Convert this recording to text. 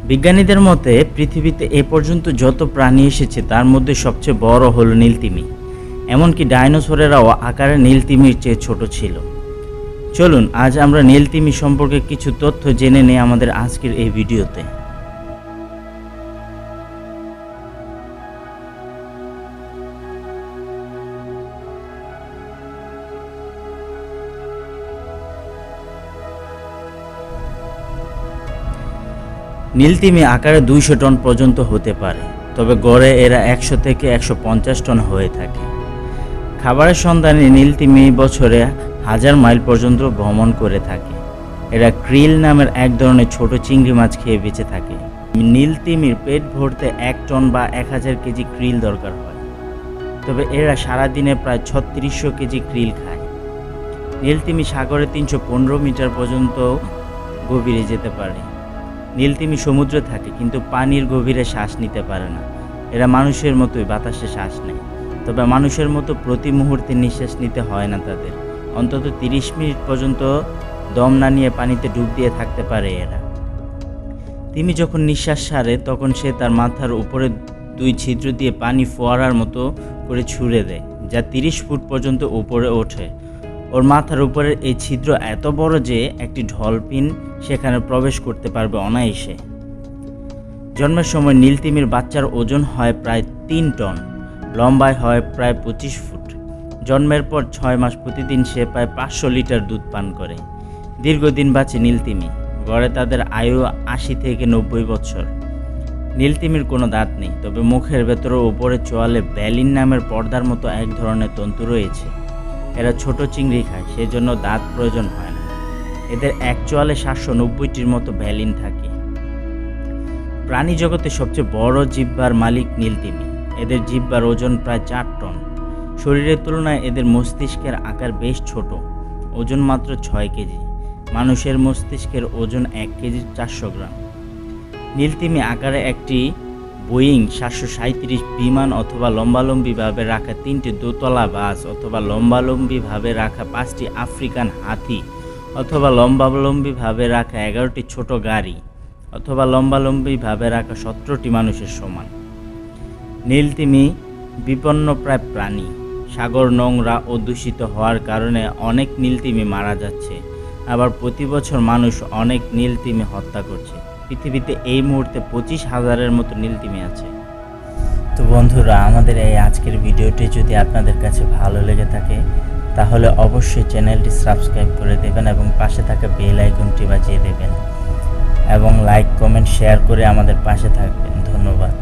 বিজ্ঞানীদের মতে পৃথিবীতে এ পর্যন্ত যত প্রাণী এসেছে তার মধ্যে সবচেয়ে বড় হলো নীলতিমি। এমনকি ডাইনোসরেরাও আকারে নীলতিমির চেয়ে ছোট ছিল। চলুন আজ আমরা নীলতিমি সম্পর্কে কিছু তথ্য জেনে নেই আমাদের আজকের এই ভিডিওতে। নীলতিমি আকারে 200 টন পর্যন্ত হতে পারে, তবে গড়ে এরা 100 থেকে 150 টন হয়ে থাকে। খাবারের সন্ধানে নীলতিমি বছরে 1000 মাইল পর্যন্ত ভ্রমণ করে থাকে। এরা ক্রিল নামের এক ধরনের ছোট চিংড়ি মাছ খেয়ে বেঁচে থাকে। নীলতিমির পেট ভরতে 1 টন বা 1000 কেজি ক্রিল দরকার হয়, তবে এরা সারাদিনে প্রায় 3600 কেজি ক্রিল খায়। নীলতিমি সাগরে 315 মিটার পর্যন্ত গভীরে যেতে পারে। নীলতিমি সমুদ্রে থাকে কিন্তু পানির গভীরে শ্বাস নিতে পারে না। এরা মানুষের মতোই বাতাসে শ্বাস নেয়, তবে মানুষের মতো প্রতি মুহূর্তে নিঃশ্বাস নিতে হয় না তাদের। অন্তত 30 মিনিট পর্যন্ত দম না নিয়ে পানিতে ডুব দিয়ে থাকতে পারে এরা। তিমি যখন নিঃশ্বাস ছাড়ে তখন সে তার মাথার উপরে 2 ছিদ্র দিয়ে পানি ফোয়ারার মতো করে ছুঁড়ে দেয়, যা 30 ফুট পর্যন্ত উপরে ওঠে। ওর মাথার উপরের এই ছিদ্র এত বড় যে একটি ডলফিন সেখানে প্রবেশ করতে পারবে অনায়াসে। জন্মের সময় নীলতিমির বাচ্চার ওজন হয় প্রায় 3 টন, লম্বায় হয় প্রায় 25 ফুট। জন্মের পর 6 মাস প্রতিদিন সে প্রায় 500 লিটার দুধ পান করে। দীর্ঘদিন বাঁচে নীলতিমি, গড়ে তাদের আয়ু 80 থেকে 90 বছর। নীলতিমির কোনো দাঁত নেই, তবে মুখের ভেতরে উপরে চোয়ালে ব্যালিন নামের পর্দার মতো এক ধরনের তন্তু রয়েছে। এরা ছোট চিংড়ি খায়, সেজন্য দাঁত প্রয়োজন হয় না। এদের এক চোয়ালে 790টির মতো ভ্যালিন থাকে। প্রাণী জগতে সবচেয়ে বড় জিহ্বার মালিক নীলতিমি। এদের জিহ্বার ওজন প্রায় 4 টন। শরীরের তুলনায় এদের মস্তিষ্কের আকার বেশ ছোট, ওজন মাত্র 6 কেজি। মানুষের মস্তিষ্কের ওজন 1 কেজি 400 গ্রাম। নীলতিমি আকারে একটি বোয়িং 737 বিমান অথবা লম্বালম্বিভাবে রাখা 3টি দোতলা বাস অথবা লম্বালম্বিভাবে রাখা 5টি আফ্রিকান হাতি অথবা লম্বালম্বিভাবে রাখা 11টি ছোট গাড়ি অথবা লম্বালম্বিভাবে রাখা 17টি মানুষের সমান। নীলতিমি বিপন্নপ্রায় প্রাণী। সাগর নোংরা ও দূষিত হওয়ার কারণে অনেক নীলতিমি মারা যাচ্ছে, আবার প্রতি বছর মানুষ অনেক নীলতিমি হত্যা করছে। পৃথিবীতে এই মুহূর্তে 25,000-এর মতো নীলতিমি আছে। তো বন্ধুরা, আমাদের এই আজকের ভিডিওটি যদি আপনাদের কাছে ভালো লেগে থাকে তাহলে অবশ্যই চ্যানেলটি সাবস্ক্রাইব করে দেবেন এবং পাশে থাকা বেল আইকনটি বাজিয়ে দেবেন এবং লাইক কমেন্ট শেয়ার করে আমাদের পাশে থাকবেন। ধন্যবাদ।